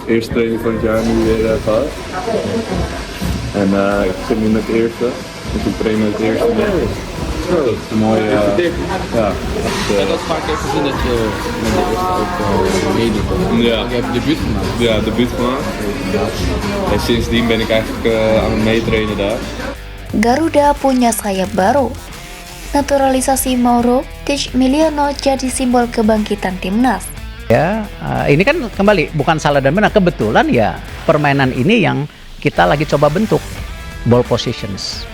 Eerste training van het jaar nu weer gehad. En ik zit nu met de eerste. Dus ik train met de eerste mee. Dat is een mooie, ja. Ik had vaak even gezien dat je met de eerste ook meedoet. Ja. Je hebt debuut gemaakt. Ja, debuut gemaakt. En sindsdien ben ik eigenlijk aan het meetrainen daar. Garuda punya sayap baru. Naturalisasi Mauro Tijjmiliano jadi simbol kebangkitan timnas. Ya, ini kan kembali bukan salah dan benar, kebetulan ya permainan ini yang kita lagi coba bentuk, ball positions.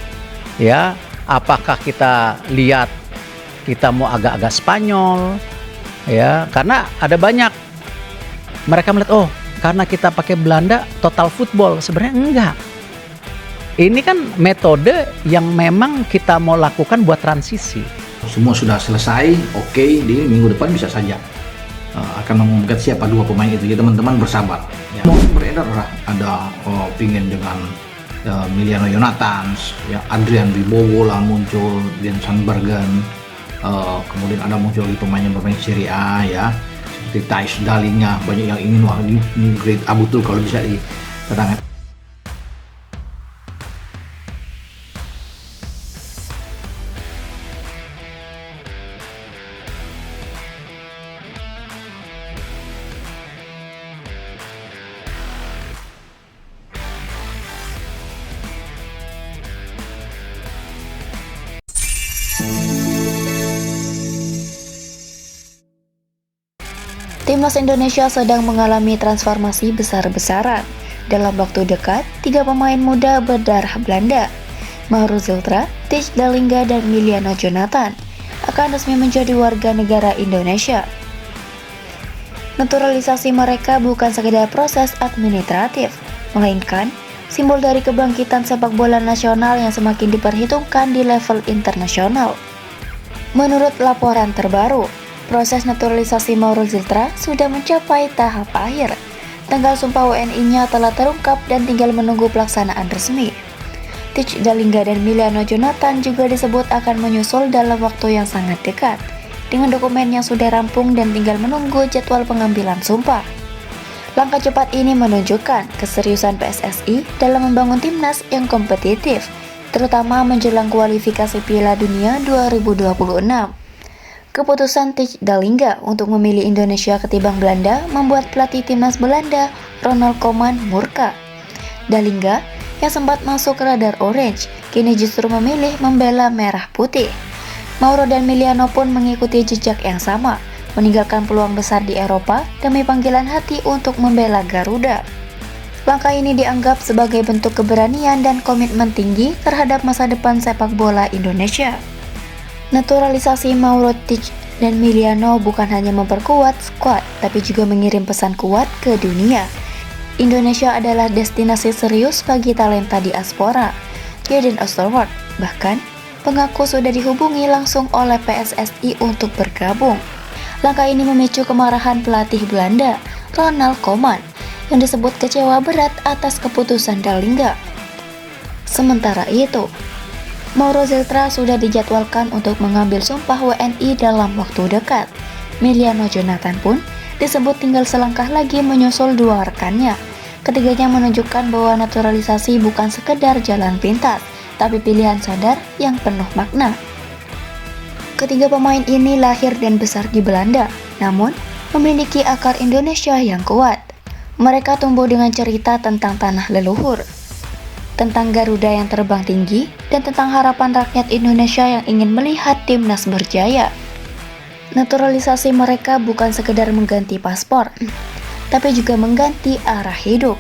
Ya, apakah kita lihat kita mau agak-agak Spanyol, ya, karena ada banyak mereka melihat, oh karena kita pakai Belanda total football, sebenarnya enggak. Ini kan metode yang memang kita mau lakukan buat transisi. Semua sudah selesai, oke, di minggu depan bisa saja akan mengumumkan siapa dua pemain itu. Ya teman-teman bersabar. Ya. Beredar lah ada pingin dengan Emiliano Jonathans, ya Adrian Wibowo lah muncul, Dean Sandbergen, kemudian ada muncul lagi pemain yang bermain Serie A ya, seperti Thijs Dallinga, banyak yang ingin wah ini great Abutul kalau bisa didatangkan. Timnas Indonesia sedang mengalami transformasi besar-besaran. Dalam waktu dekat, 3 pemain muda berdarah Belanda, Mauro Ziltra, Tijs Dallinga, dan Emiliano Jonathan, akan resmi menjadi warga negara Indonesia. Naturalisasi mereka bukan sekedar proses administratif, melainkan simbol dari kebangkitan sepak bola nasional yang semakin diperhitungkan di level internasional. Menurut laporan terbaru, proses naturalisasi Mauro Ziltra sudah mencapai tahap akhir. Tanggal sumpah WNI-nya telah terungkap dan tinggal menunggu pelaksanaan resmi. Tijs Dallinga dan Emiliano Jonathan juga disebut akan menyusul dalam waktu yang sangat dekat, dengan dokumen yang sudah rampung dan tinggal menunggu jadwal pengambilan sumpah. Langkah cepat ini menunjukkan keseriusan PSSI dalam membangun timnas yang kompetitif, terutama menjelang kualifikasi Piala Dunia 2026. Keputusan Tijs Dallinga untuk memilih Indonesia ketimbang Belanda membuat pelatih timnas Belanda, Ronald Koeman, murka. Dallinga, yang sempat masuk radar orange, kini justru memilih membela merah putih. Mauro dan Emiliano pun mengikuti jejak yang sama, meninggalkan peluang besar di Eropa demi panggilan hati untuk membela Garuda. Langkah ini dianggap sebagai bentuk keberanian dan komitmen tinggi terhadap masa depan sepak bola Indonesia. Naturalisasi Mauro, Tijs, dan Emiliano bukan hanya memperkuat skuad, tapi juga mengirim pesan kuat ke dunia. Indonesia adalah destinasi serius bagi talenta diaspora. Jadon Osterwolde bahkan mengaku sudah dihubungi langsung oleh PSSI untuk bergabung. Langkah ini memicu kemarahan pelatih Belanda, Ronald Koeman, yang disebut kecewa berat atas keputusan Dallinga. Sementara itu, Mauro Ziltra sudah dijadwalkan untuk mengambil sumpah WNI dalam waktu dekat. Emiliano Jonathan pun disebut tinggal selangkah lagi menyusul dua rekannya. Ketiganya menunjukkan bahwa naturalisasi bukan sekedar jalan pintas, tapi pilihan sadar yang penuh makna. Ketiga pemain ini lahir dan besar di Belanda, namun memiliki akar Indonesia yang kuat. Mereka tumbuh dengan cerita tentang tanah leluhur, tentang Garuda yang terbang tinggi, dan tentang harapan rakyat Indonesia yang ingin melihat timnas berjaya. Naturalisasi mereka bukan sekedar mengganti paspor, tapi juga mengganti arah hidup.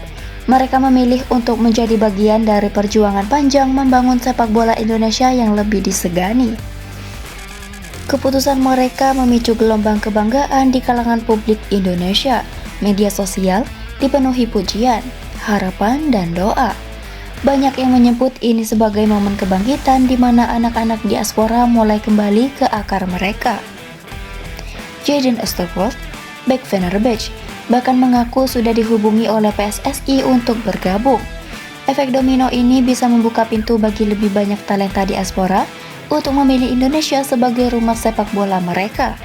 Mereka memilih untuk menjadi bagian dari perjuangan panjang membangun sepak bola Indonesia yang lebih disegani. Keputusan mereka memicu gelombang kebanggaan di kalangan publik Indonesia. Media sosial dipenuhi pujian, harapan, dan doa. Banyak yang menyebut ini sebagai momen kebangkitan di mana anak-anak diaspora mulai kembali ke akar mereka. Jadon Osterwolde, bek Fenerbahce, bahkan mengaku sudah dihubungi oleh PSSI untuk bergabung. Efek domino ini bisa membuka pintu bagi lebih banyak talenta diaspora untuk memilih Indonesia sebagai rumah sepak bola mereka.